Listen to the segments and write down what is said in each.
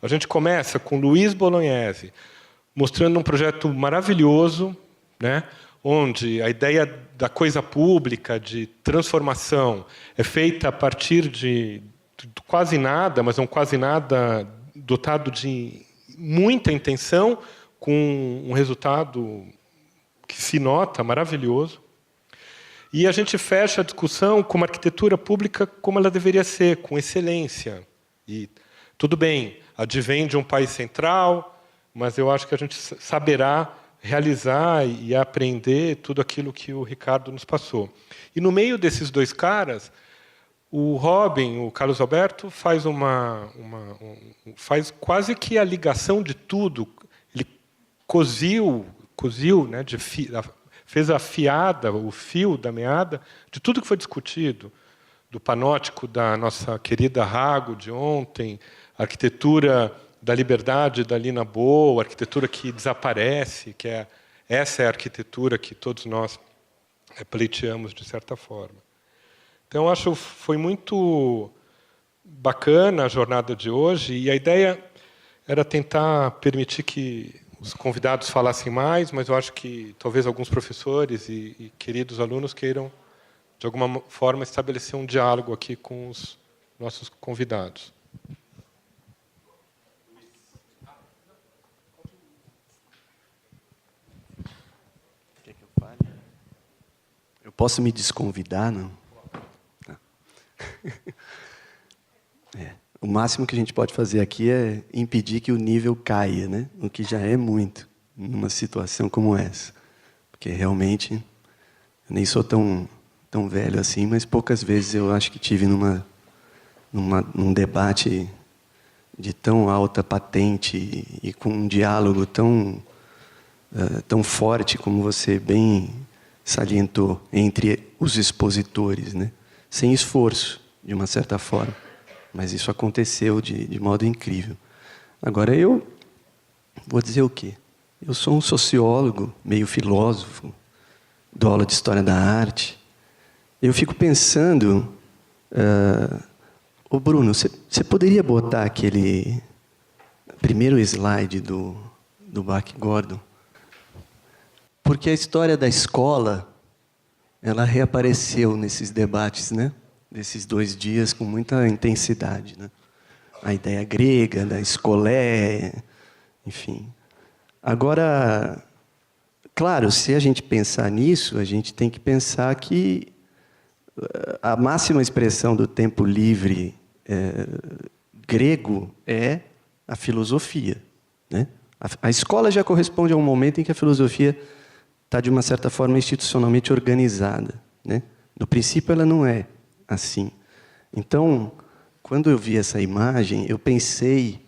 A gente começa com Luiz Bolognese, mostrando um projeto maravilhoso, né, onde a ideia da coisa pública, de transformação, é feita a partir de quase nada, mas um quase nada dotado de muita intenção, com um resultado que se nota maravilhoso. E a gente fecha a discussão com uma arquitetura pública como ela deveria ser, com excelência. E tudo bem, advém de um país central, mas eu acho que a gente saberá realizar e aprender tudo aquilo que o Ricardo nos passou. E no meio desses dois caras, o Robin, o Carlos Alberto, faz faz quase que a ligação de tudo. Ele coziu, né, fez a fiada, o fio da meada de tudo que foi discutido, do panótico da nossa querida Rago de ontem, a arquitetura da liberdade da Lina Boa, a arquitetura que desaparece, essa é a arquitetura que todos nós pleiteamos de certa forma. Então, acho que foi muito bacana a jornada de hoje, e a ideia era tentar permitir que os convidados falassem mais, mas eu acho que talvez alguns professores e queridos alunos queiram, de alguma forma, estabelecer um diálogo aqui com os nossos convidados. Quer que eu fale? Eu posso me desconvidar, não? O máximo que a gente pode fazer aqui é impedir que o nível caia, né? O que já é muito numa situação como essa. Porque realmente, eu nem sou tão velho assim, mas poucas vezes eu acho que tive num debate de tão alta patente e com um diálogo tão forte como você bem salientou entre os expositores, né? Sem esforço, de uma certa forma. Mas isso aconteceu de modo incrível. Agora, eu vou dizer o quê? Eu sou um sociólogo, meio filósofo, dou aula de História da Arte. Eu fico pensando... Ô Bruno, você poderia botar aquele primeiro slide do Bach Gordon? Porque a história da escola, ela reapareceu nesses debates, né? Desses 2 dias com muita intensidade, né? A ideia grega, da escolé, enfim. Agora, claro, se a gente pensar nisso, a gente tem que pensar que a máxima expressão do tempo livre grego é a filosofia, né? A escola já corresponde a um momento em que a filosofia está, de uma certa forma, institucionalmente organizada, né? No princípio, ela não é assim. Então, quando eu vi essa imagem, eu pensei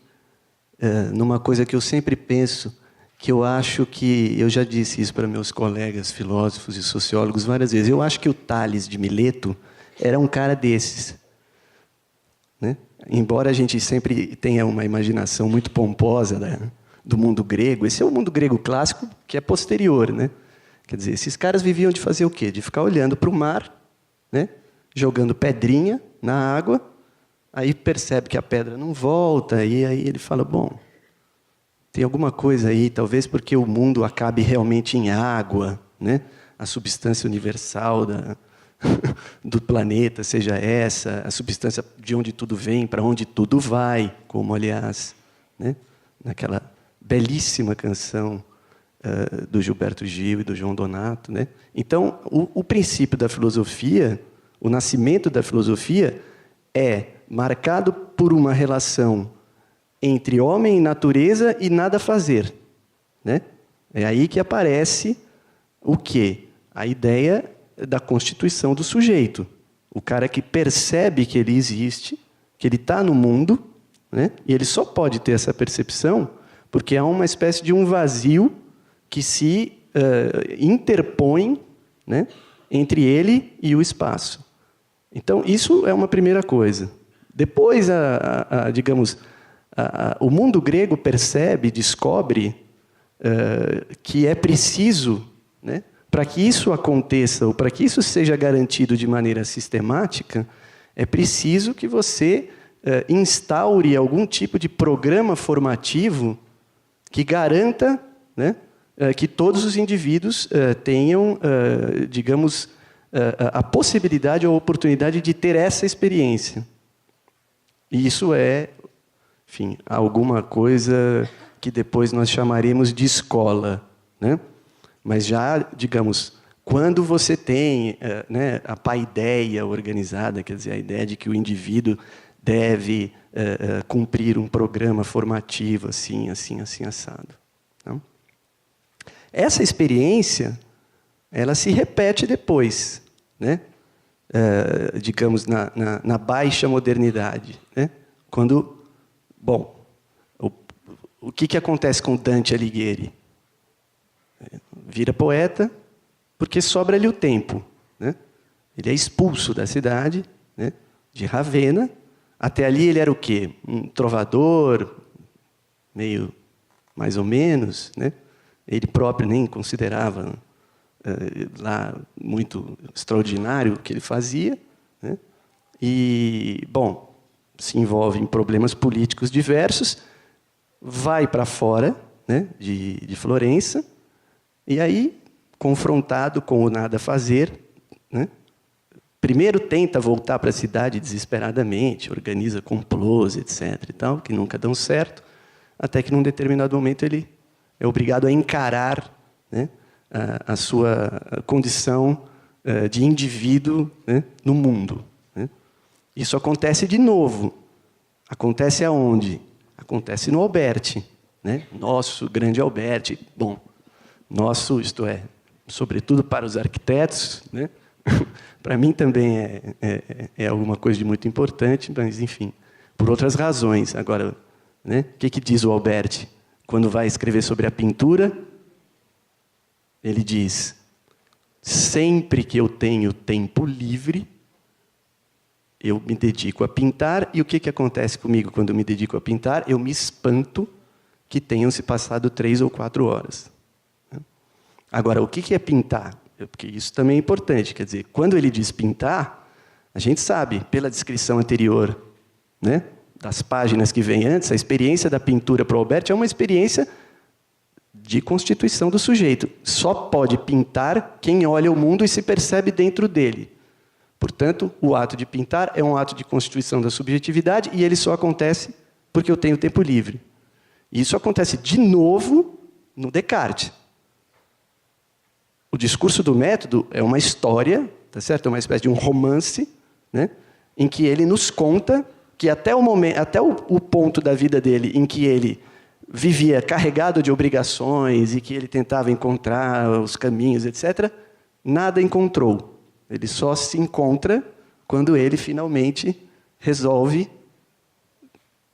numa coisa que eu sempre penso, que eu acho que... Eu já disse isso para meus colegas filósofos e sociólogos várias vezes. Eu acho que o Tales de Mileto era um cara desses, né? Embora a gente sempre tenha uma imaginação muito pomposa do mundo grego, esse é o mundo grego clássico que é posterior, né? Quer dizer, esses caras viviam de fazer o quê? De ficar olhando para o mar, né? Jogando pedrinha na água, aí percebe que a pedra não volta, e aí ele fala, bom, tem alguma coisa aí, talvez porque o mundo acabe realmente em água, né? A substância universal do planeta seja essa, a substância de onde tudo vem, para onde tudo vai, como, aliás, né? Naquela belíssima canção do Gilberto Gil e do João Donato, né? Então, o princípio da filosofia, o nascimento da filosofia é marcado por uma relação entre homem e natureza e nada fazer, né? É aí que aparece o quê? A ideia da constituição do sujeito. O cara que percebe que ele existe, que ele está no mundo, né? E ele só pode ter essa percepção porque há uma espécie de um vazio que se interpõe, né, entre ele e o espaço. Então, isso é uma primeira coisa. Depois, digamos, o mundo grego percebe, descobre que é preciso, né, para que isso aconteça, ou para que isso seja garantido de maneira sistemática, é preciso que você instaure algum tipo de programa formativo que garanta, né, que todos os indivíduos tenham, digamos, a possibilidade ou a oportunidade de ter essa experiência. E isso é, enfim, alguma coisa que depois nós chamaremos de escola, né? Mas já, digamos, quando você tem, né, a paideia organizada, quer dizer, a ideia de que o indivíduo deve cumprir um programa formativo assim, assim, assim, assado. Não? Essa experiência, ela se repete depois, né? Digamos, na baixa modernidade, né? Quando, bom, o que acontece com Dante Alighieri? Vira poeta porque sobra-lhe o tempo, né? Ele é expulso da cidade, né, de Ravenna. Até ali ele era o quê? Um trovador, meio mais ou menos, né? Ele próprio nem considerava lá muito extraordinário o que ele fazia, né? E, bom, se envolve em problemas políticos diversos, vai para fora, né, de Florença, e aí, confrontado com o nada a fazer, né, primeiro tenta voltar para a cidade desesperadamente, organiza complôs, etc., e tal, que nunca dão certo, até que, num determinado momento, ele é obrigado a encarar, né, a sua condição de indivíduo, né, no mundo. Né. Isso acontece de novo. Acontece aonde? Acontece no Alberti, né? Nosso grande Alberti. Bom, nosso, isto é, sobretudo para os arquitetos, né? Para mim também é alguma coisa de muito importante, mas, enfim, por outras razões. Agora, né, o que diz o Alberti? Quando vai escrever sobre a pintura, ele diz: sempre que eu tenho tempo livre, eu me dedico a pintar, e o que acontece comigo quando eu me dedico a pintar? Eu me espanto que tenham se passado 3 ou 4 horas. Agora, o que é pintar? Porque isso também é importante. Quer dizer, quando ele diz pintar, a gente sabe, pela descrição anterior, né, das páginas que vêm antes, a experiência da pintura para o Alberti é uma experiência de constituição do sujeito. Só pode pintar quem olha o mundo e se percebe dentro dele. Portanto, o ato de pintar é um ato de constituição da subjetividade e ele só acontece porque eu tenho tempo livre. E isso acontece de novo no Descartes. O discurso do método é uma história, tá certo? É uma espécie de um romance, né, em que ele nos conta que até o ponto da vida dele em que ele vivia carregado de obrigações e que ele tentava encontrar os caminhos, etc., nada encontrou. Ele só se encontra quando ele finalmente resolve,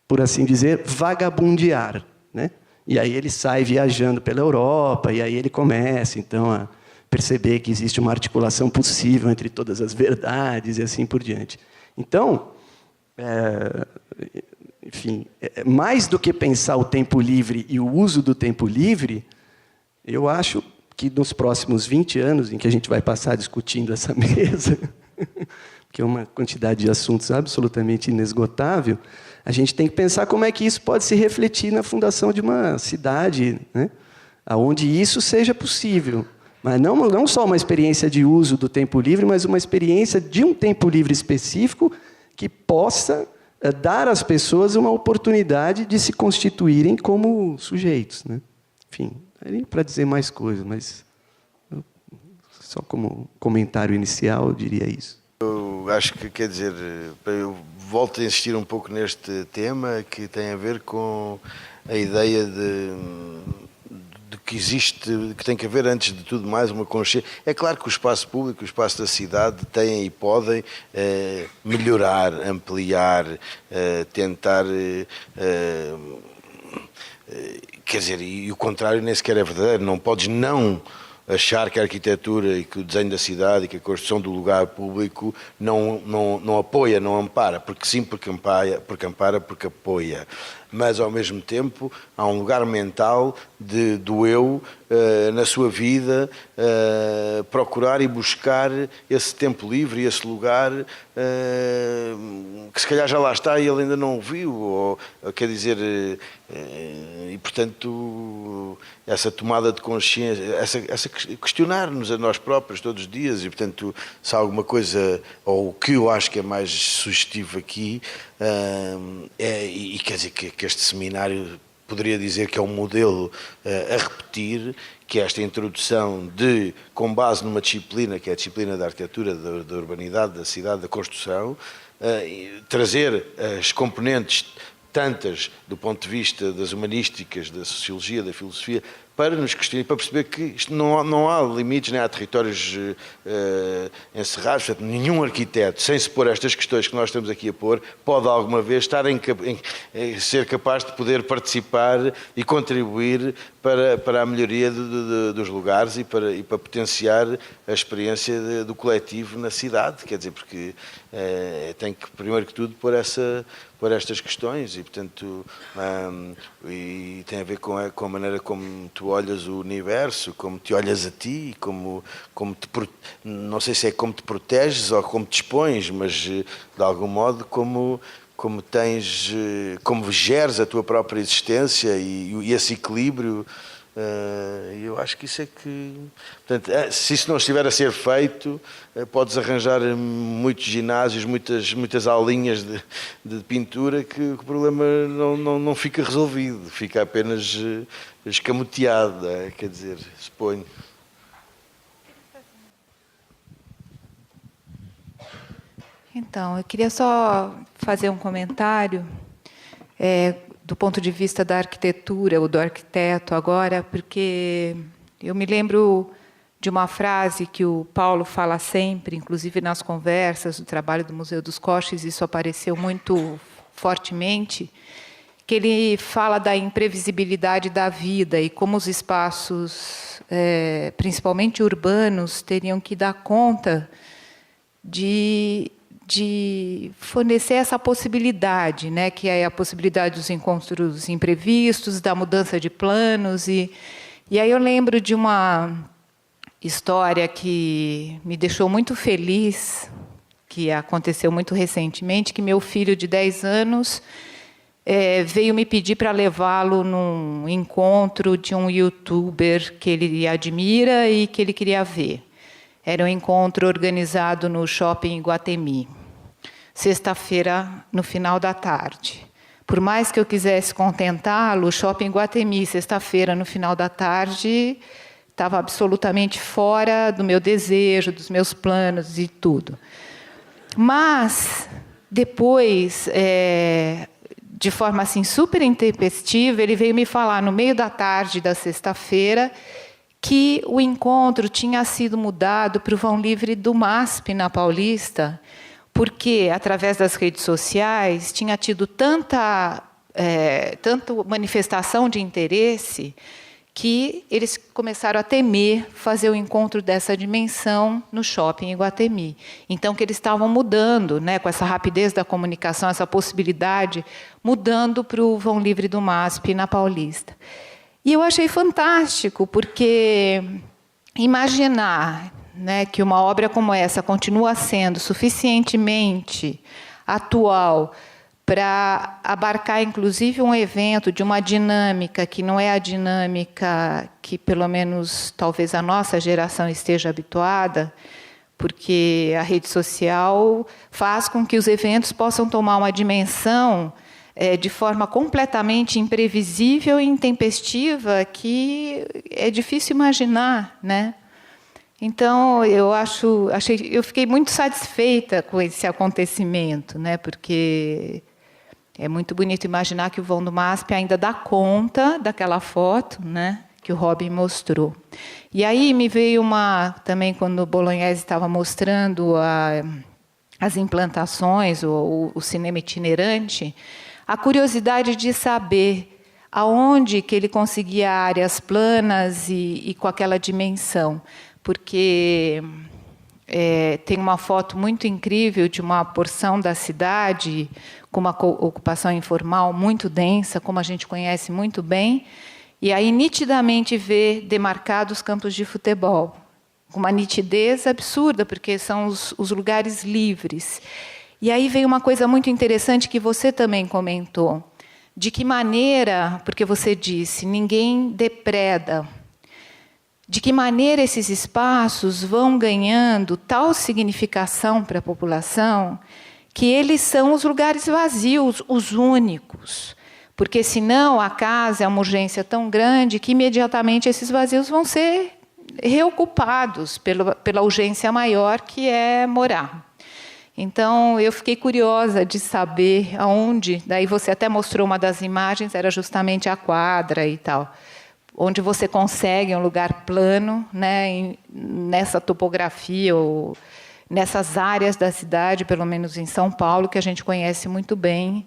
por assim dizer, vagabundear, né? E aí ele sai viajando pela Europa, e aí ele começa, então, a perceber que existe uma articulação possível entre todas as verdades e assim por diante. Então, enfim, mais do que pensar o tempo livre e o uso do tempo livre, eu acho que nos próximos 20 anos, em que a gente vai passar discutindo essa mesa, que é uma quantidade de assuntos absolutamente inesgotável, a gente tem que pensar como é que isso pode se refletir na fundação de uma cidade, né, onde isso seja possível. Mas não só uma experiência de uso do tempo livre, mas uma experiência de um tempo livre específico que possa dar às pessoas uma oportunidade de se constituírem como sujeitos, né? Enfim, para dizer mais coisas, mas só como comentário inicial eu diria isso. Eu acho que, quer dizer, eu volto a insistir um pouco neste tema que tem a ver com a ideia de que existe, que tem que haver, antes de tudo mais, uma consciência. É claro que o espaço público, o espaço da cidade, têm e podem melhorar, ampliar, tentar... quer dizer, e o contrário nem sequer é verdadeiro. Não podes não achar que a arquitetura e que o desenho da cidade e que a construção do lugar público não apoia, não ampara, porque sim, porque ampara, porque apoia. mas ao mesmo tempo há um lugar mental do eu na sua vida, procurar e buscar esse tempo livre e esse lugar que se calhar já lá está e ele ainda não o viu, ou quer dizer, e portanto essa tomada de consciência, essa questionar-nos a nós próprios todos os dias, e portanto se há alguma coisa, ou o que eu acho que é mais sugestivo aqui, e quer dizer que este seminário poderia dizer que é um modelo a repetir, que é esta introdução com base numa disciplina, que é a disciplina da arquitetura, da urbanidade, da cidade, da construção, trazer as componentes tantas do ponto de vista das humanísticas, da sociologia, da filosofia, para nos questionar, para perceber que isto não há limites, nem há territórios encerrados. Portanto, nenhum arquiteto, sem se pôr estas questões que nós estamos aqui a pôr, pode alguma vez ser capaz de poder participar e contribuir para a melhoria dos lugares e para potenciar a experiência do coletivo na cidade. Quer dizer, porque tem que, primeiro que tudo, pôr estas questões e, portanto, e tem a ver com a maneira como tu olhas o universo, como te olhas a ti, não sei se é como te proteges ou como te expões, mas de algum modo como geres a tua própria existência e esse equilíbrio. Eu acho que isso é que... Portanto, se isso não estiver a ser feito, podes arranjar muitos ginásios, muitas aulinhas de pintura, que o problema não fica resolvido, fica apenas escamoteado, quer dizer, suponho. Então, eu queria só fazer um comentário do ponto de vista da arquitetura, ou do arquiteto agora, porque eu me lembro de uma frase que o Paulo fala sempre, inclusive nas conversas do trabalho do Museu dos Coches, isso apareceu muito fortemente, que ele fala da imprevisibilidade da vida e como os espaços, principalmente urbanos, teriam que dar conta de fornecer essa possibilidade, né, que é a possibilidade dos encontros imprevistos, da mudança de planos. E aí eu lembro de uma história que me deixou muito feliz, que aconteceu muito recentemente, que meu filho de 10 anos veio me pedir para levá-lo num encontro de um youtuber que ele admira e que ele queria ver. Era um encontro organizado no Shopping Iguatemi, sexta-feira, no final da tarde. Por mais que eu quisesse contentá-lo, o Shopping Iguatemi, sexta-feira, no final da tarde, estava absolutamente fora do meu desejo, dos meus planos e tudo. Mas, depois, de forma assim, super intempestiva, ele veio me falar, no meio da tarde da sexta-feira, que o encontro tinha sido mudado para o Vão Livre do MASP, na Paulista, porque, através das redes sociais, tinha tido tanta manifestação de interesse que eles começaram a temer fazer o encontro dessa dimensão no Shopping Iguatemi. Então, que eles estavam mudando, né, com essa rapidez da comunicação, essa possibilidade, mudando para o Vão Livre do MASP, na Paulista. E eu achei fantástico, porque imaginar, né, que uma obra como essa continua sendo suficientemente atual para abarcar, inclusive, um evento de uma dinâmica que não é a dinâmica que, pelo menos, talvez a nossa geração esteja habituada, porque a rede social faz com que os eventos possam tomar uma dimensão de forma completamente imprevisível e intempestiva que é difícil imaginar, né? Então, eu fiquei muito satisfeita com esse acontecimento, né? Porque é muito bonito imaginar que o Vão do MASP ainda dá conta daquela foto, né, que o Robin mostrou. E aí me veio também quando o Bolognese estava mostrando as implantações, o cinema itinerante, a curiosidade de saber aonde que ele conseguia áreas planas e com aquela dimensão. Porque tem uma foto muito incrível de uma porção da cidade com uma ocupação informal muito densa, como a gente conhece muito bem, e aí nitidamente vê demarcados campos de futebol, com uma nitidez absurda, porque são os lugares livres. E aí veio uma coisa muito interessante que você também comentou. De que maneira, porque você disse, ninguém depreda, de que maneira esses espaços vão ganhando tal significação para a população que eles são os lugares vazios, os únicos. Porque, senão, a casa é uma urgência tão grande que, imediatamente, esses vazios vão ser reocupados pela urgência maior, que é morar. Então, eu fiquei curiosa de saber aonde, daí você até mostrou uma das imagens, era justamente a quadra e tal, onde você consegue um lugar plano, né, nessa topografia, ou nessas áreas da cidade, pelo menos em São Paulo, que a gente conhece muito bem,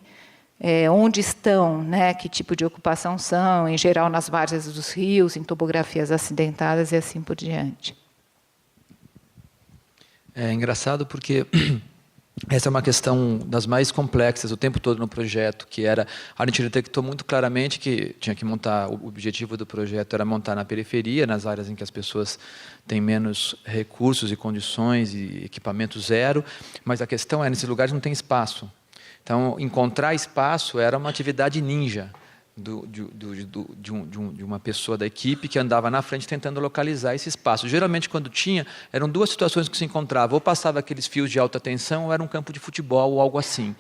onde estão, né, que tipo de ocupação são, em geral nas várzeas dos rios, em topografias acidentadas e assim por diante. É engraçado porque essa é uma questão das mais complexas o tempo todo no projeto, que era, a gente detectou muito claramente que tinha que montar, o objetivo do projeto era montar na periferia, nas áreas em que as pessoas têm menos recursos e condições e equipamento zero, mas a questão é, nesses lugares não tem espaço. Então, encontrar espaço era uma atividade ninja de uma pessoa da equipe que andava na frente tentando localizar esse espaço. Geralmente, quando tinha, eram duas situações que se encontravam. Ou passava aqueles fios de alta tensão, ou era um campo de futebol, ou algo assim.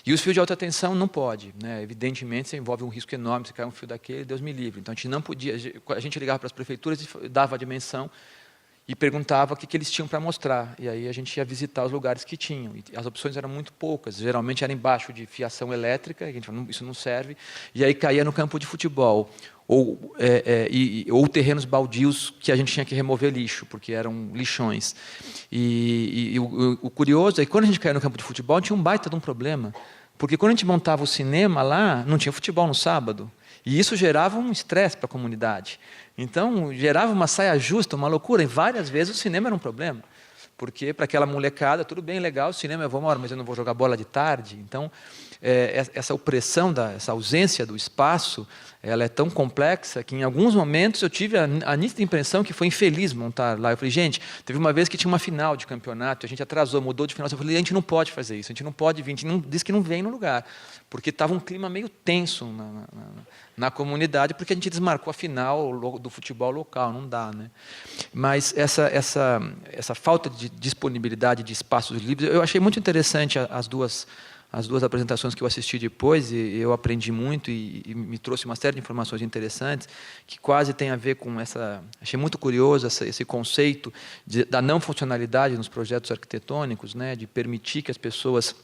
E os fios de alta tensão não pode, né? Evidentemente, você envolve um risco enorme, se cair um fio daquele, Deus me livre. Então, a gente não podia, a gente ligava para as prefeituras e dava a dimensão e perguntava o que eles tinham para mostrar. E aí a gente ia visitar os lugares que tinham. E as opções eram muito poucas. Geralmente era embaixo de fiação elétrica, a gente falou, isso não serve. E aí caía no campo de futebol. Ou terrenos baldios que a gente tinha que remover lixo, porque eram lixões. E o curioso é que quando a gente caía no campo de futebol, tinha um baita de um problema. Porque quando a gente montava o cinema lá, não tinha futebol no sábado. E isso gerava um estresse para a comunidade. Então, gerava uma saia justa, uma loucura. E várias vezes o cinema era um problema. Porque para aquela molecada, tudo bem, legal, o cinema eu vou uma hora, mas eu não vou jogar bola de tarde. Então, essa opressão, essa ausência do espaço, ela é tão complexa que em alguns momentos eu tive a nítida impressão que foi infeliz montar lá. Eu falei, gente, teve uma vez que tinha uma final de campeonato, a gente atrasou, mudou de final. Eu falei, a gente não pode fazer isso, a gente não pode vir, a gente não, diz que não vem no lugar. Porque estava um clima meio tenso na comunidade, porque a gente desmarcou a final do futebol local, não dá, né? Mas essa falta de disponibilidade de espaços livres, eu achei muito interessante as duas apresentações que eu assisti depois, e eu aprendi muito e me trouxe uma série de informações interessantes, que quase tem a ver com essa... Achei muito curioso esse conceito da não funcionalidade nos projetos arquitetônicos, né, de permitir que as pessoas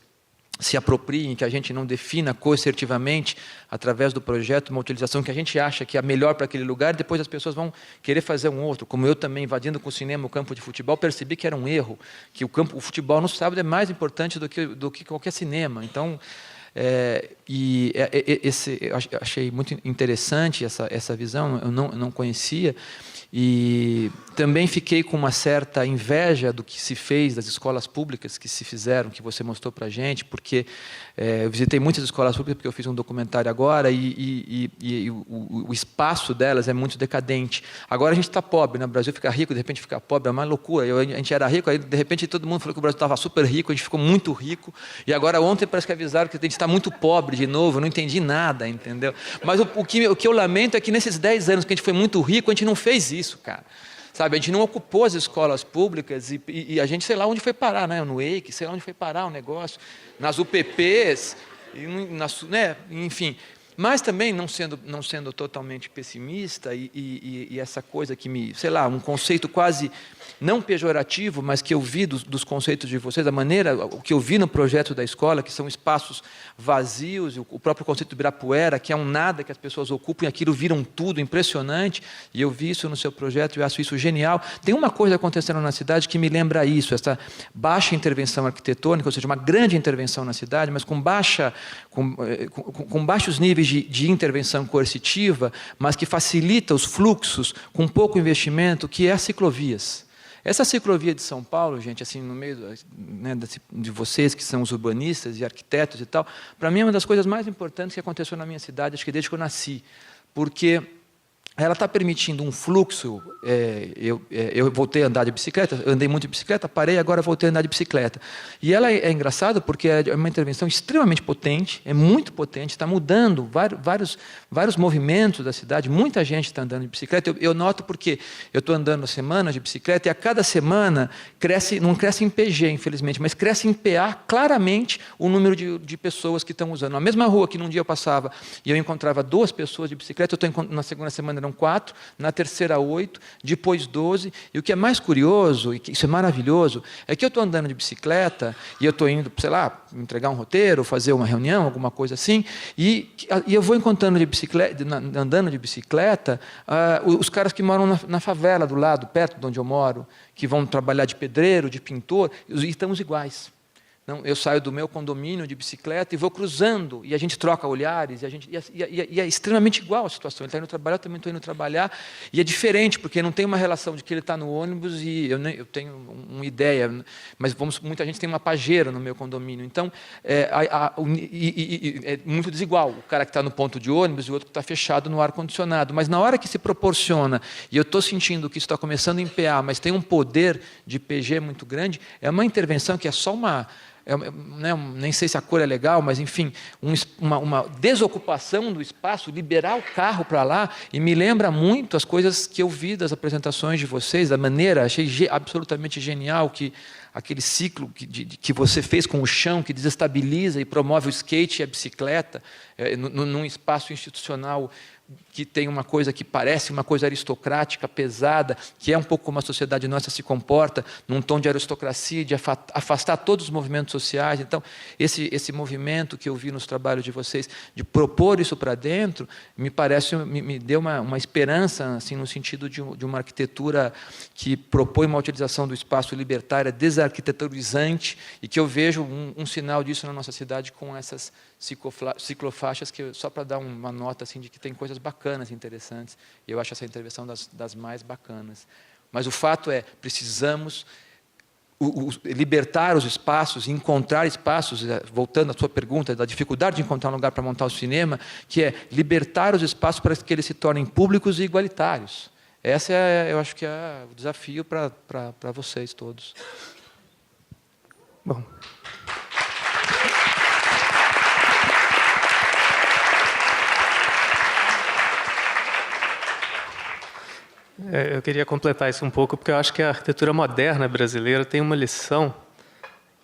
se apropriem, que a gente não defina coercitivamente, através do projeto, uma utilização que a gente acha que é a melhor para aquele lugar, e depois as pessoas vão querer fazer um outro. Como eu também, invadindo com o cinema o campo de futebol, percebi que era um erro, que o futebol no sábado é mais importante do que qualquer cinema. Então, eu achei muito interessante essa visão, eu não conhecia, e também fiquei com uma certa inveja do que se fez, das escolas públicas que se fizeram, que você mostrou para a gente, porque eu visitei muitas escolas públicas, porque eu fiz um documentário agora, e o espaço delas é muito decadente. Agora a gente está pobre, né? O Brasil fica rico, de repente fica pobre, é uma loucura. A gente era rico, aí de repente todo mundo falou que o Brasil estava super rico, a gente ficou muito rico, e agora ontem parece que avisaram que a gente está muito pobre de novo, eu não entendi nada, entendeu? Mas o que eu lamento é que nesses 10 anos que a gente foi muito rico, a gente não fez isso, cara. Sabe, a gente não ocupou as escolas públicas e a gente, sei lá onde foi parar, né? No EIC, sei lá onde foi parar o negócio, nas UPPs, né? Enfim. Mas também, não sendo totalmente pessimista, e essa coisa que sei lá, um conceito quase não pejorativo, mas que eu vi dos conceitos de vocês, da maneira, o que eu vi no projeto da escola, que são espaços vazios, o próprio conceito do Ibirapuera, que é um nada que as pessoas ocupam e aquilo viram tudo, impressionante, e eu vi isso no seu projeto, eu acho isso genial. Tem uma coisa acontecendo na cidade que me lembra isso, essa baixa intervenção arquitetônica, ou seja, uma grande intervenção na cidade, mas com baixos níveis de intervenção coercitiva, mas que facilita os fluxos com pouco investimento, que é as ciclovias. Essa ciclovia de São Paulo, gente, assim, no meio, né, de vocês que são os urbanistas e arquitetos e tal, para mim é uma das coisas mais importantes que aconteceu na minha cidade, acho que desde que eu nasci, porque ela está permitindo um fluxo. Eu voltei a andar de bicicleta, andei muito de bicicleta, parei, agora voltei a andar de bicicleta. E ela é engraçado porque é uma intervenção extremamente potente, é muito potente, está mudando vários movimentos da cidade, muita gente está andando de bicicleta. Eu noto porque eu estou andando semanas de bicicleta e a cada semana não cresce em PG, infelizmente, mas cresce em PA claramente o número de pessoas que estão usando. Na mesma rua que num dia eu passava e eu encontrava 2 pessoas de bicicleta, na segunda semana eram 4, na terceira 8, depois 12, e o que é mais curioso, e que isso é maravilhoso, é que eu estou andando de bicicleta, e eu estou indo, sei lá, entregar um roteiro, fazer uma reunião, alguma coisa assim, e eu vou encontrando andando de bicicleta, os caras que moram na favela do lado, perto de onde eu moro, que vão trabalhar de pedreiro, de pintor, e estamos iguais. Não, eu saio do meu condomínio de bicicleta e vou cruzando, e a gente troca olhares, e é extremamente igual a situação. Ele está indo trabalhar, eu também estou indo trabalhar, e é diferente, porque não tem uma relação de que ele está no ônibus e eu tenho uma ideia, mas muita gente tem uma pajeira no meu condomínio. Então, é muito desigual, o cara que está no ponto de ônibus e o outro que está fechado no ar-condicionado. Mas na hora que se proporciona, e eu estou sentindo que isso está começando em PA, mas tem um poder de PG muito grande, é uma intervenção que é só nem sei se a cor é legal, mas, enfim, uma desocupação do espaço, liberar o carro para lá, e me lembra muito as coisas que eu vi das apresentações de vocês, da maneira, achei absolutamente genial aquele ciclo que você fez com o chão, que desestabiliza e promove o skate e a bicicleta, num espaço institucional que tem uma coisa que parece uma coisa aristocrática, pesada, que é um pouco como a sociedade nossa se comporta, num tom de aristocracia, de afastar todos os movimentos sociais. Então, esse movimento que eu vi nos trabalhos de vocês, de propor isso para dentro, me deu uma esperança, assim, no sentido de uma arquitetura que propõe uma utilização do espaço libertária, desarquitetorizante, e que eu vejo um sinal disso na nossa cidade com essas ciclofaixas, que só para dar uma nota assim, de que tem coisas bacanas, interessantes, e eu acho essa intervenção das mais bacanas. Mas o fato é, precisamos libertar os espaços, encontrar espaços, voltando à sua pergunta, da dificuldade de encontrar um lugar para montar o cinema, que é libertar os espaços para que eles se tornem públicos e igualitários. Esse eu acho que é o desafio para vocês todos. Bom. Eu queria completar isso um pouco, porque eu acho que a arquitetura moderna brasileira tem uma lição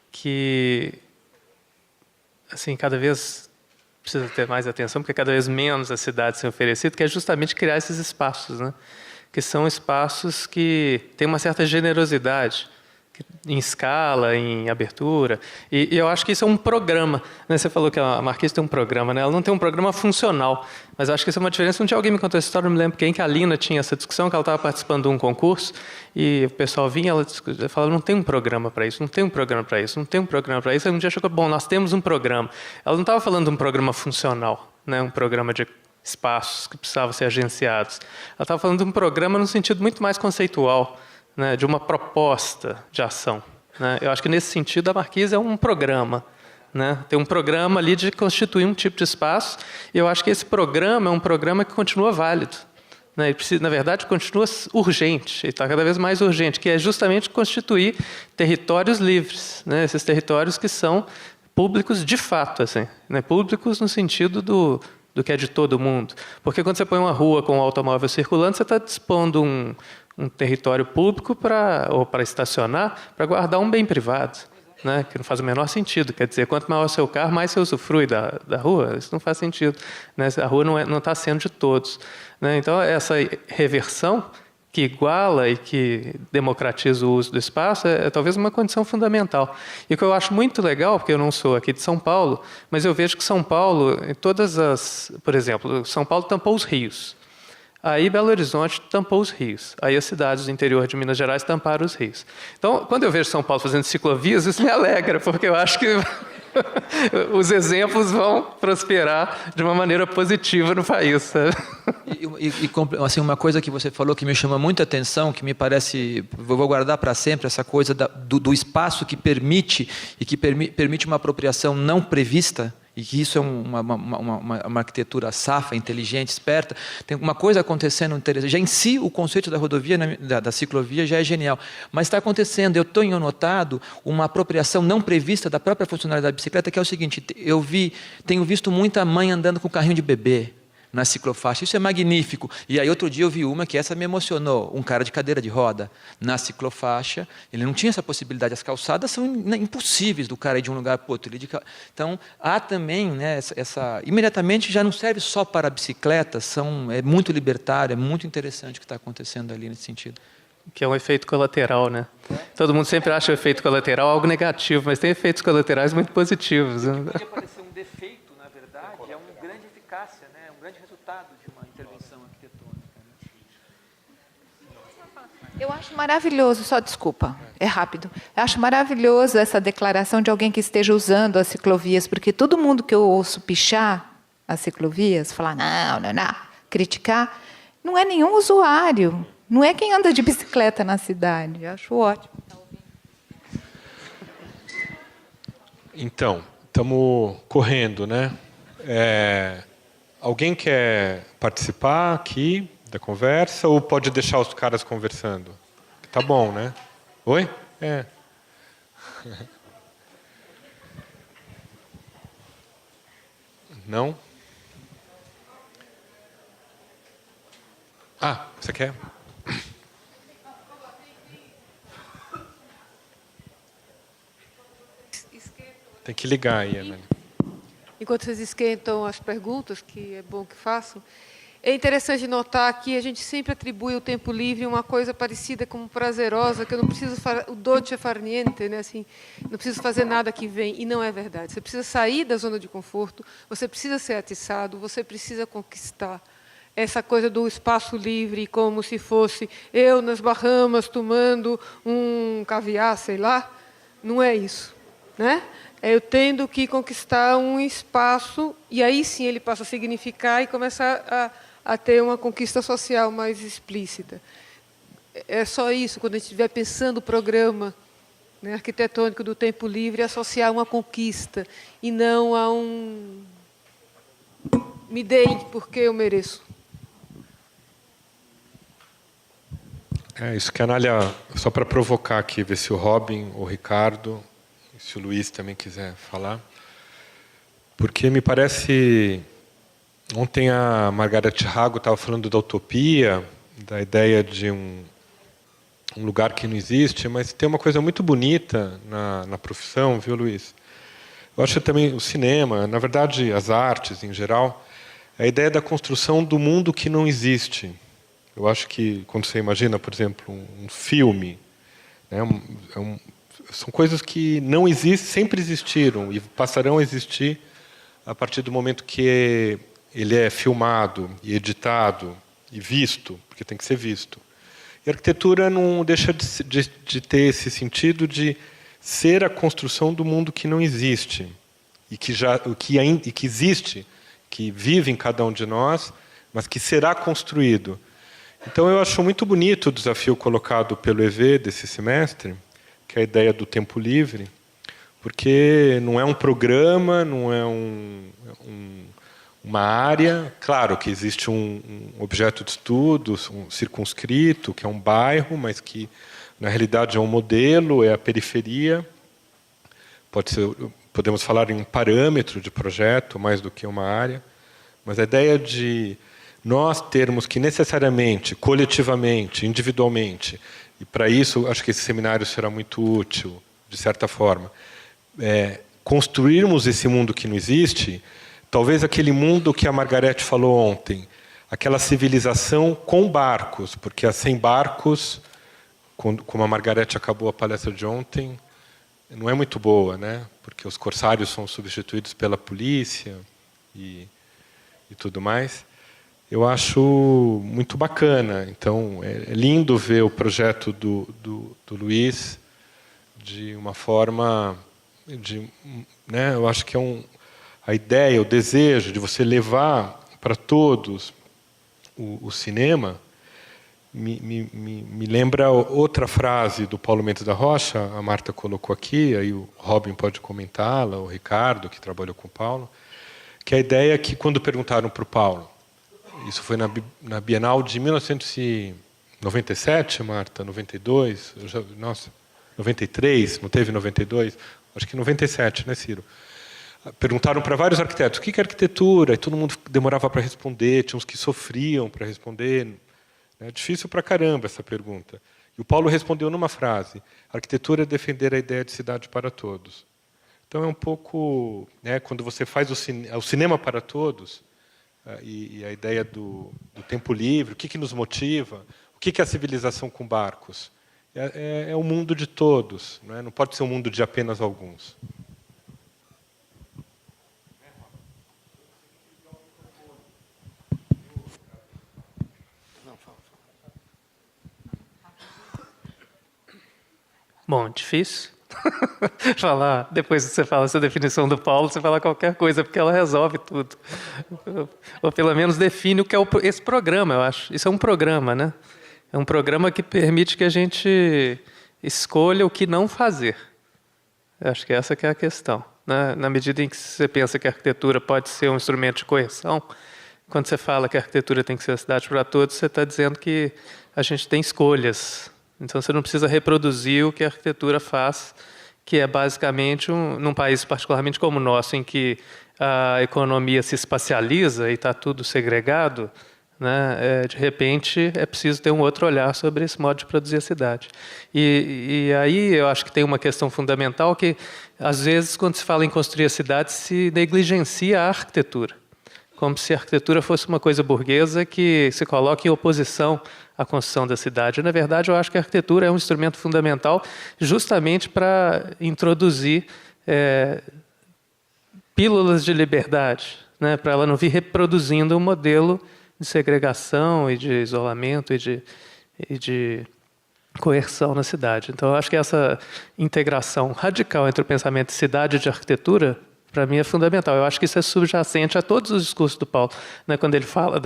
que, assim, cada vez precisa ter mais atenção, porque cada vez menos as cidades são oferecidas, que é justamente criar esses espaços, né? Que são espaços que têm uma certa generosidade, em escala, em abertura, e eu acho que isso é um programa, né? Você falou que a Marquise tem um programa, né? Ela não tem um programa funcional, mas eu acho que isso é uma diferença. Um dia alguém me contou essa história, não me lembro quem, que a Lina tinha essa discussão, que ela estava participando de um concurso, e o pessoal vinha, ela falava, não tem um programa para isso, não tem um programa para isso, não tem um programa para isso. Aí um dia chegou, bom, nós temos um programa. Ela não estava falando de um programa funcional, né? Um programa de espaços que precisavam ser agenciados. Ela estava falando de um programa no sentido muito mais conceitual, né, de uma proposta de ação, né? Eu acho que, nesse sentido, a Marquise é um programa, né? Tem um programa ali de constituir um tipo de espaço, e eu acho que esse programa é um programa que continua válido, né? Ele precisa, na verdade, continua urgente, e está cada vez mais urgente, que é justamente constituir territórios livres, né? Esses territórios que são públicos de fato, assim, né? Públicos no sentido do que é de todo mundo. Porque quando você põe uma rua com um automóvel circulando, você está dispondo um território público para estacionar, para guardar um bem privado, né? Que não faz o menor sentido. Quer dizer, quanto maior o seu carro, mais você usufrui da rua. Isso não faz sentido, né? A rua não está sendo de todos, né? Então, essa reversão que iguala e que democratiza o uso do espaço é talvez uma condição fundamental. E o que eu acho muito legal, porque eu não sou aqui de São Paulo, mas eu vejo que São Paulo, em todas as... Por exemplo, São Paulo tampou os rios. Aí Belo Horizonte tampou os rios. Aí as cidades do interior de Minas Gerais tamparam os rios. Então, quando eu vejo São Paulo fazendo ciclovias, isso me alegra, porque eu acho que os exemplos vão prosperar de uma maneira positiva no país. Sabe? Assim, uma coisa que você falou que me chama muita atenção, que me parece, vou guardar para sempre, essa coisa do espaço que permite e que permite uma apropriação não prevista, e que isso é uma arquitetura safa, inteligente, esperta. Tem uma coisa acontecendo interessante. Já em si, o conceito da rodovia, da ciclovia, já é genial. Mas está acontecendo, eu tenho notado uma apropriação não prevista da própria funcionalidade da bicicleta, que é o seguinte, tenho visto muita mãe andando com carrinho de bebê na ciclofaixa. Isso é magnífico. E aí, outro dia, eu vi uma que essa me emocionou. Um cara de cadeira de roda na ciclofaixa. Ele não tinha essa possibilidade. As calçadas são impossíveis do cara ir de um lugar para o outro. Então, há também, né, imediatamente já não serve só para a bicicleta, é muito libertário, é muito interessante o que está acontecendo ali nesse sentido. Que é um efeito colateral, né? Todo mundo sempre acha o efeito colateral algo negativo, mas tem efeitos colaterais muito positivos. Né? Pode parecer um defeito, na verdade, é uma grande eficácia, né? Um grande resultado de uma intervenção arquitetônica. Né? Eu acho maravilhoso, só desculpa, é rápido. Eu acho maravilhoso essa declaração de alguém que esteja usando as ciclovias, porque todo mundo que eu ouço pichar as ciclovias, falar não, criticar, não é nenhum usuário. Não é quem anda de bicicleta na cidade. Eu acho ótimo. Então, estamos correndo, né? Alguém quer participar aqui da conversa ou pode deixar os caras conversando? Tá bom, né? Oi? Não? Ah, você quer? Tem que ligar aí, Ana. Enquanto vocês esquentam as perguntas, que é bom que façam, é interessante notar que a gente sempre atribui o tempo livre uma coisa parecida como prazerosa, que eu não preciso o dolce far niente, né? Assim, não preciso fazer nada que vem, e não é verdade. Você precisa sair da zona de conforto, você precisa ser atiçado, você precisa conquistar. Essa coisa do espaço livre, como se fosse eu nas Bahamas tomando um caviar, sei lá, não é isso, né? É eu tendo que conquistar um espaço, e aí sim ele passa a significar e começa a ter uma conquista social mais explícita. É só isso, quando a gente estiver pensando o programa, né, arquitetônico do tempo livre, associar uma conquista, e não a me deem porque eu mereço. Isso que a Anália, só para provocar aqui, ver se o Robin, o Ricardo, se o Luiz também quiser falar, porque me parece, ontem a Margaret Hago estava falando da utopia, da ideia de um lugar que não existe, mas tem uma coisa muito bonita na profissão, viu, Luiz? Eu acho também o cinema, na verdade as artes em geral, a ideia da construção do mundo que não existe. Eu acho que quando você imagina, por exemplo, um filme, né, são coisas que não existem, sempre existiram e passarão a existir a partir do momento que ele é filmado e editado e visto, porque tem que ser visto. E a arquitetura não deixa de ter esse sentido de ser a construção do mundo que não existe e que existe, que vive em cada um de nós, mas que será construído. Então eu acho muito bonito o desafio colocado pelo EV desse semestre, que é a ideia do tempo livre, porque não é um programa, não é uma área. Claro que existe um objeto de estudo, um circunscrito, que é um bairro, mas que na realidade é um modelo, é a periferia. Podemos falar em um parâmetro de projeto, mais do que uma área. Mas a ideia de nós termos que necessariamente, coletivamente, individualmente, e para isso acho que esse seminário será muito útil, de certa forma, construirmos esse mundo que não existe, talvez aquele mundo que a Margarete falou ontem, aquela civilização com barcos, porque sem barcos, como a Margarete acabou a palestra de ontem, não é muito boa, né? Porque os corsários são substituídos pela polícia e tudo mais. eu acho muito bacana. Então, é lindo ver o projeto do Luiz de uma forma... né, eu acho que a ideia, o desejo de você levar para todos o cinema me lembra outra frase do Paulo Mendes da Rocha, a Marta colocou aqui, aí o Robin pode comentá-la, o Ricardo, que trabalhou com o Paulo, que a ideia é que, quando perguntaram para o Paulo, isso foi na Bienal de 1997, Marta, 92, 93, não teve 92? Acho que 97, né, Ciro? Perguntaram para vários arquitetos, o que é arquitetura? E todo mundo demorava para responder, tinha uns que sofriam para responder. É difícil para caramba essa pergunta. E o Paulo respondeu numa frase: arquitetura é defender a ideia de cidade para todos. Então é um pouco, né, quando você faz o cinema para todos, e a ideia do tempo livre, o que nos motiva, o que é a civilização com barcos? É o mundo de todos, não é? Não pode ser um mundo de apenas alguns. Bom, difícil falar. Depois que você fala essa definição do Paulo, você fala qualquer coisa, porque ela resolve tudo. Ou pelo menos define o que é esse programa, eu acho. Isso é um programa, né? É um programa que permite que a gente escolha o que não fazer. Eu acho que essa que é a questão, né? Na medida em que você pensa que a arquitetura pode ser um instrumento de correção, quando você fala que a arquitetura tem que ser a cidade para todos, você está dizendo que a gente tem escolhas. Então, você não precisa reproduzir o que a arquitetura faz, que é basicamente, num país particularmente como o nosso, em que a economia se espacializa e está tudo segregado, né? De repente, é preciso ter um outro olhar sobre esse modo de produzir a cidade. E aí eu acho que tem uma questão fundamental que, às vezes, quando se fala em construir a cidade, se negligencia a arquitetura, como se a arquitetura fosse uma coisa burguesa que se coloca em oposição à construção da cidade. Na verdade, eu acho que a arquitetura é um instrumento fundamental justamente para introduzir pílulas de liberdade, né, para ela não vir reproduzindo um modelo de segregação e de isolamento e de coerção na cidade. Então, eu acho que essa integração radical entre o pensamento de cidade e de arquitetura, para mim, é fundamental. Eu acho que isso é subjacente a todos os discursos do Paulo, né, quando ele fala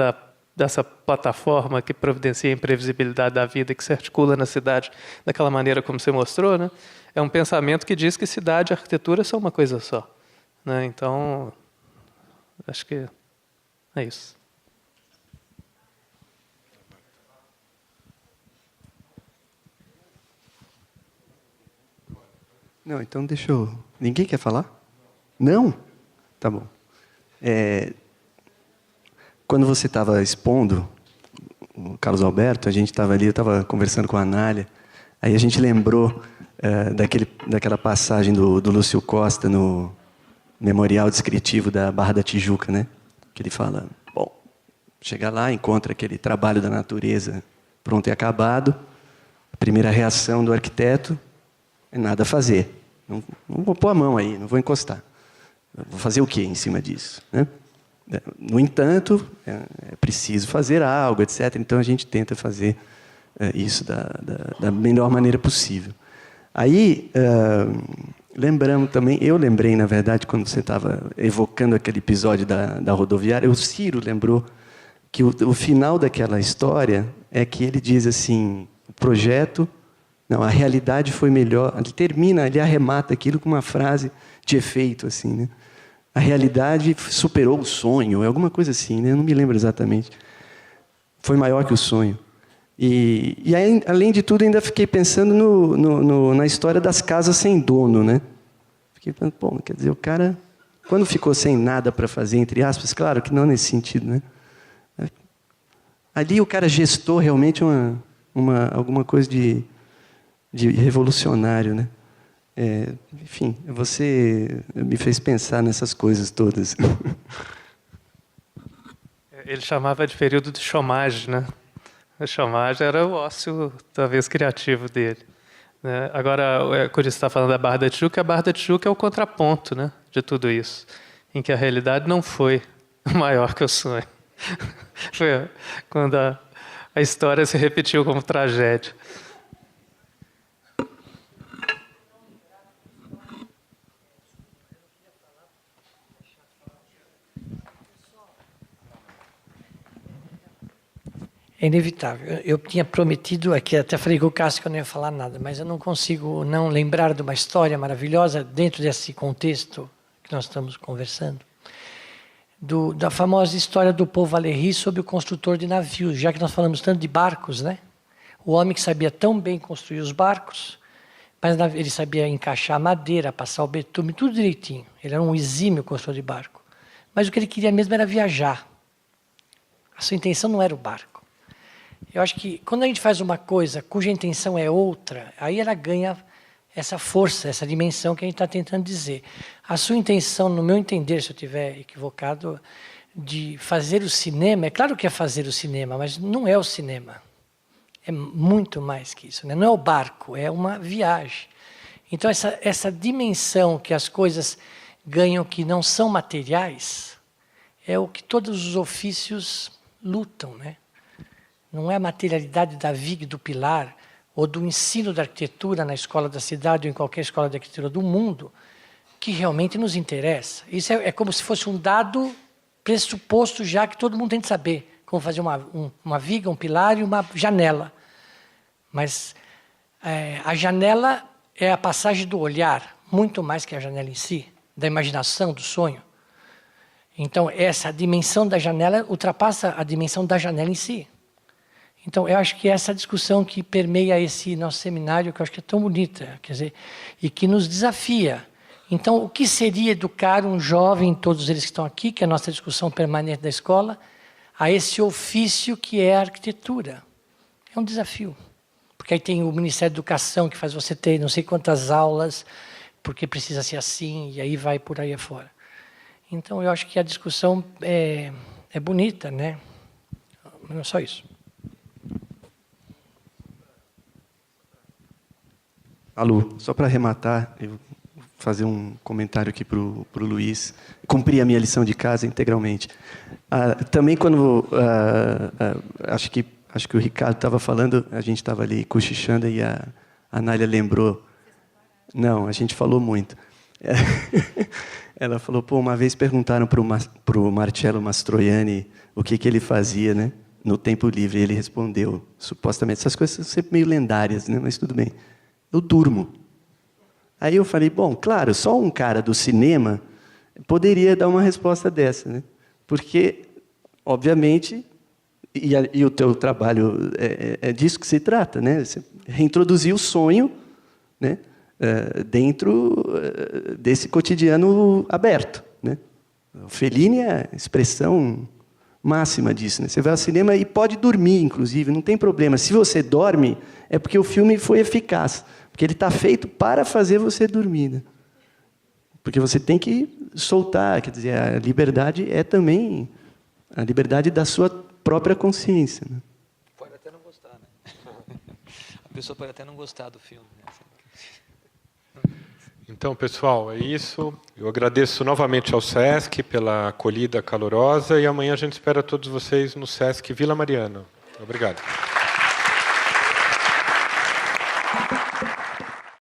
dessa plataforma que providencia a imprevisibilidade da vida, que se articula na cidade daquela maneira como você mostrou, né? É um pensamento que diz que cidade e arquitetura são uma coisa só, né? Então, acho que é isso. Não, então deixa eu... Ninguém quer falar? Não? Tá bom. Quando você estava expondo, o Carlos Alberto, a gente estava ali, eu estava conversando com a Anália, aí a gente lembrou daquela passagem do Lúcio Costa no Memorial Descritivo da Barra da Tijuca, né? Que ele fala, bom, chega lá, encontra aquele trabalho da natureza pronto e acabado, a primeira reação do arquiteto é nada a fazer. Não vou pôr a mão aí, não vou encostar. Vou fazer o quê em cima disso, né? No entanto, é preciso fazer algo, etc. Então, a gente tenta fazer isso da melhor maneira possível. Aí, lembramos também, eu lembrei, na verdade, quando você estava evocando aquele episódio da rodoviária, o Ciro lembrou que o final daquela história é que ele diz assim, o projeto... Não, a realidade foi melhor. Ele arremata aquilo com uma frase de efeito, assim, né? A realidade superou o sonho, é alguma coisa assim, né? Eu não me lembro exatamente. Foi maior que o sonho. E aí, além de tudo, ainda fiquei pensando na história das casas sem dono, né? Fiquei pensando, pô, quer dizer, o cara, quando ficou sem nada para fazer, entre aspas, claro que não nesse sentido, né? Ali o cara gestou realmente alguma coisa de revolucionário, né? Enfim, você me fez pensar nessas coisas todas. Ele chamava de período de chômage, né? A chômage era o ócio, talvez, criativo dele, né? Agora, quando você está falando da Barra da Tijuca, a Barra da Tijuca é o contraponto, né, de tudo isso, em que a realidade não foi maior que o sonho. Foi quando a história se repetiu como tragédia. É inevitável. Eu tinha prometido aqui, até falei com o Cássio que eu não ia falar nada, mas eu não consigo não lembrar de uma história maravilhosa dentro desse contexto que nós estamos conversando, da famosa história do Paul Valéry sobre o construtor de navios, já que nós falamos tanto de barcos, né? O homem que sabia tão bem construir os barcos, mas ele sabia encaixar a madeira, passar o betume, tudo direitinho. Ele era um exímio construtor de barco. Mas o que ele queria mesmo era viajar. A sua intenção não era o barco. Eu acho que quando a gente faz uma coisa cuja intenção é outra, aí ela ganha essa força, essa dimensão que a gente está tentando dizer. A sua intenção, no meu entender, se eu estiver equivocado, de fazer o cinema, é claro que é fazer o cinema, mas não é o cinema. É muito mais que isso, né? Não é o barco, é uma viagem. Então, essa dimensão que as coisas ganham que não são materiais, é o que todos os ofícios lutam, né? Não é a materialidade da viga e do pilar, ou do ensino da arquitetura na escola da cidade ou em qualquer escola de arquitetura do mundo, que realmente nos interessa. Isso é como se fosse um dado pressuposto já que todo mundo tem que saber como fazer uma viga, um pilar e uma janela. Mas a janela é a passagem do olhar, muito mais que a janela em si, da imaginação, do sonho. Então, essa dimensão da janela ultrapassa a dimensão da janela em si. Então, eu acho que essa discussão que permeia esse nosso seminário, que eu acho que é tão bonita, quer dizer, e que nos desafia. Então, o que seria educar um jovem, todos eles que estão aqui, que é a nossa discussão permanente da escola, a esse ofício que é a arquitetura? É um desafio. Porque aí tem o Ministério da Educação, que faz você ter não sei quantas aulas, porque precisa ser assim, e aí vai por aí afora. Então, eu acho que a discussão é bonita, né? Mas não é só isso. Alô, só para arrematar, eu vou fazer um comentário aqui para o Luiz. Cumpri a minha lição de casa integralmente. Também quando... acho que o Ricardo estava falando, a gente estava ali cochichando e a Nália lembrou. Não, a gente falou muito. Ela falou, uma vez perguntaram para o Marcello Mastroianni o que ele fazia, né, no tempo livre. E ele respondeu, supostamente, essas coisas são sempre meio lendárias, né, mas tudo bem. Eu durmo. Aí eu falei, claro, só um cara do cinema poderia dar uma resposta dessa, né? Porque, obviamente, e o teu trabalho é disso que se trata, né? Você reintroduzir o sonho, né, dentro desse cotidiano aberto, né? O Fellini é a expressão máxima disso, né? Você vai ao cinema e pode dormir, inclusive, não tem problema. Se você dorme, é porque o filme foi eficaz. Porque ele está feito para fazer você dormir, né? Porque você tem que soltar, quer dizer, a liberdade é também a liberdade da sua própria consciência, né? Pode até não gostar, né? A pessoa pode até não gostar do filme, né? Então, pessoal, é isso. Eu agradeço novamente ao SESC pela acolhida calorosa e amanhã a gente espera todos vocês no SESC Vila Mariana. Obrigado.